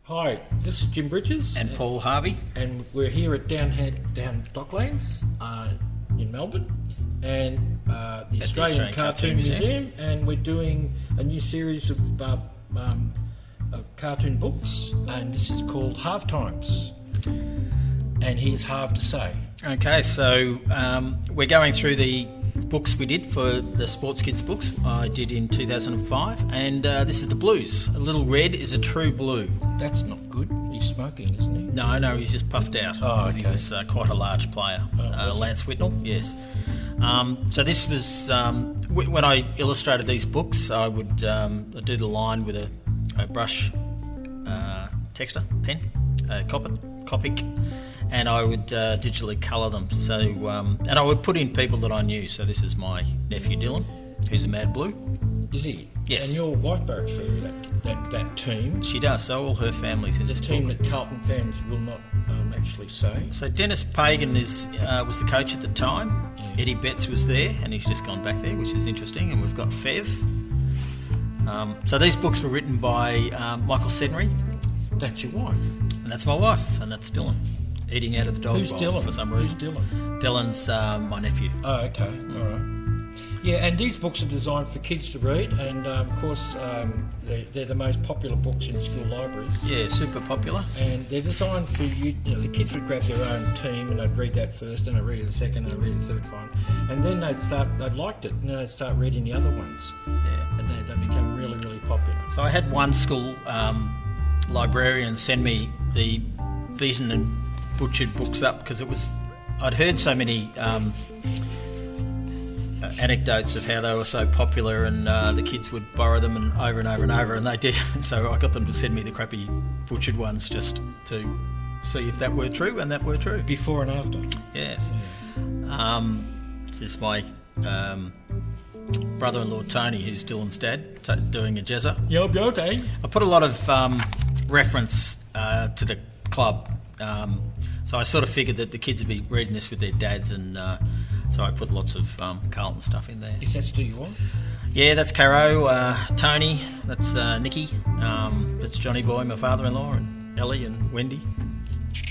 Hi, this is Jim Bridges and Paul Harvey, and we're here at Down Docklands in Melbourne, and the Australian Cartoon Museum, and we're doing a new series of cartoon books, and this is called Half Times. And here's Harv to say. Okay, so we're going through the books we did for the Sports Kids books I did in 2005, and this is the Blues. A little red is a true blue. That's not good. He's smoking, isn't he? No, he's just puffed out because he was quite a large player. Lance Whitnell, yes. So this was, when I illustrated these books, I would do the line with a brush texture, pen, Copic, and I would digitally colour them. So, and I would put in people that I knew. So this is my nephew Dylan, who's a Mad Blue. Is he? Yes. And your wife barracks for that team. She does. So all her family's in this team book. That Carlton fans will not actually say. So Dennis Pagan was the coach at the time. Yeah. Eddie Betts was there, and he's just gone back there, which is interesting. And we've got Fev. So these books were written by Michael Sedunary. That's your wife. And that's my wife, and that's Dylan. Eating out of the dog Who's bowl Dylan? For some reason. Who's Dylan? Dylan's my nephew. Oh, okay. All right. Yeah, and these books are designed for kids to read, and of course they're the most popular books in school libraries. Yeah, super popular. And they're designed for you. You know, the kids would grab their own team, and they'd read that first, and they'd read the second, and they'd read the third one, and then they'd liked it, and then they'd start reading the other ones. Yeah, and they become really, really popular. So I had one school librarian send me the beaten and butchered books up because I'd heard so many anecdotes of how they were so popular, and the kids would borrow them and over, and they did. So I got them to send me the crappy butchered ones just to see if that were true, and that were true. Before and after. Yes. Yeah. This is my brother-in-law Tony, who's Dylan's dad, doing a jezza. Yo, day. I put a lot of reference to the club. So I sort of figured that the kids would be reading this with their dads, and so I put lots of Carlton stuff in there. Is that still your wife? Yeah, that's Caro, Tony, that's Nikki, that's Johnny Boy, my father-in-law, and Ellie and Wendy.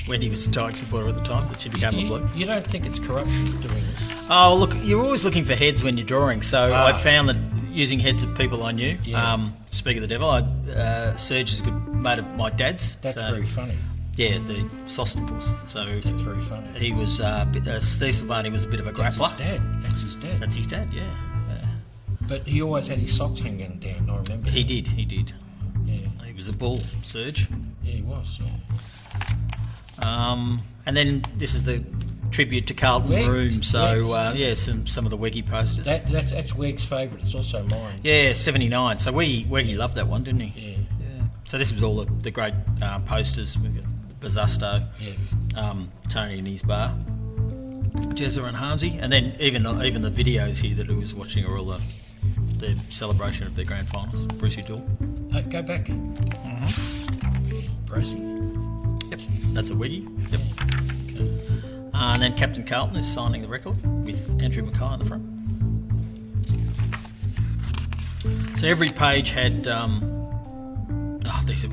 Wendy was a Tigers supporter at the time, but she became a bloke. You don't think it's corruption doing this? Oh, look, you're always looking for heads when you're drawing, so I found that using heads of people I knew, speak of the devil, Serge is a good mate of my dad's. That's very funny. Yeah, the Sostopus. So that's very funny. He was Steve Silvani was a bit of a grappler. That's his dad. That's his dad. Yeah. But he always had his socks hanging down. I remember. He did. Yeah. He was a bull, Serge. Yeah, he was. Yeah. And then this is the tribute to Carlton Room. So some of the Weggy posters. That's Weg's favourite. It's also mine. Yeah, 79. So Weggy loved that one, didn't he? Yeah. So this was all the great posters. We've got Bazasto, Tony and his bar, Jezza and Harmsy, and then even the videos here that I was watching are all the celebration of their grand finals. Brucey Dool. Go back. Brucey. Yep, that's a Wiggy. Yep. Okay. And then Captain Carlton is signing the record with Andrew Mackay on the front. So every page had this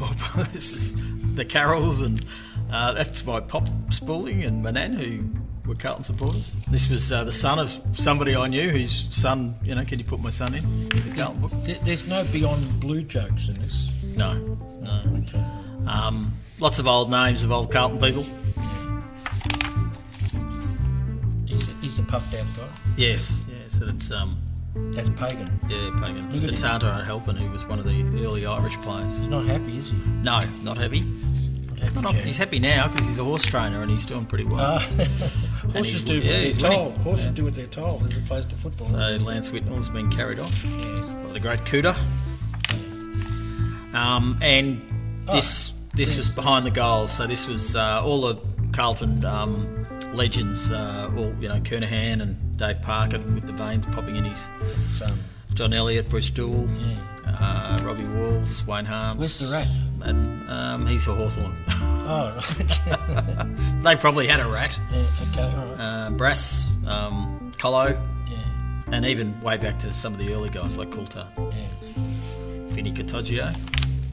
is the carols, and that's by Pop Spaulding and Manan, who were Carlton supporters. This was the son of somebody I knew, whose son, can you put my son in the Carlton book? There's no Beyond Blue jokes in this? No. Okay. Lots of old names of old Carlton people. He's the puffed out guy? Yes, so that's Pagan. Yeah, Pagan. Sedunary Halpin, who was one of the early Irish players. He's not happy, is he? No, not happy. He's happy now because he's a horse trainer and he's doing pretty well. Horses do what they're told. Horses do what they're told as opposed to football. So Lance Whitnall's been carried off by the great Cooter. This was behind the goals. So this was all the Carlton legends, Kernahan and Dave Parker with the veins popping in his son. John Elliott, Bruce Dool, Robbie Walls, Wayne Harms. Where's the rat? And, he's a Hawthorn. Oh, right. They probably had a rat. Yeah, okay, all right. Brass, Colo, Yeah. and even way back to some of the early guys like Coulter, Yeah. Finny Cottagio.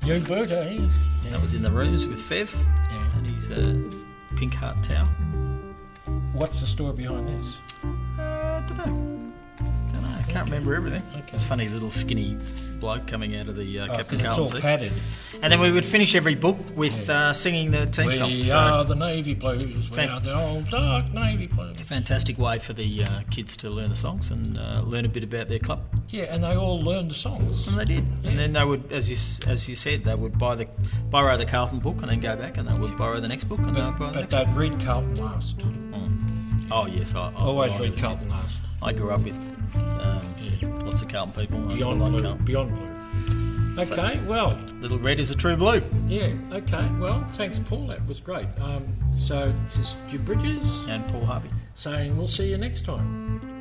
Young Bird, eh? Yeah. That was in the rooms with Fev, Yeah. and his pink heart towel. What's the story behind this? I don't know. I can't remember everything. Okay. It's funny, little skinny bloke coming out of the Captain It's all Carlton. padded. And then we would finish every book with singing the team song. We are the Navy Blues. We are the old dark Navy Blues. Fantastic way for the kids to learn the songs and learn a bit about their club. Yeah, and they all learned the songs. And they did. Yeah. And then they would, as you said, they would borrow the Carlton book and then go back and they would borrow the next book and they would borrow the next they'd read Carlton last. Oh yes, I always read Carlton last. I grew up with lots of Carlton people. Beyond Blue. Beyond Blue. Okay, well. Little Red is a true blue. Yeah, okay. Well, thanks, Paul. That was great. So this is Stu Bridges And Paul Harvey. saying we'll see you next time.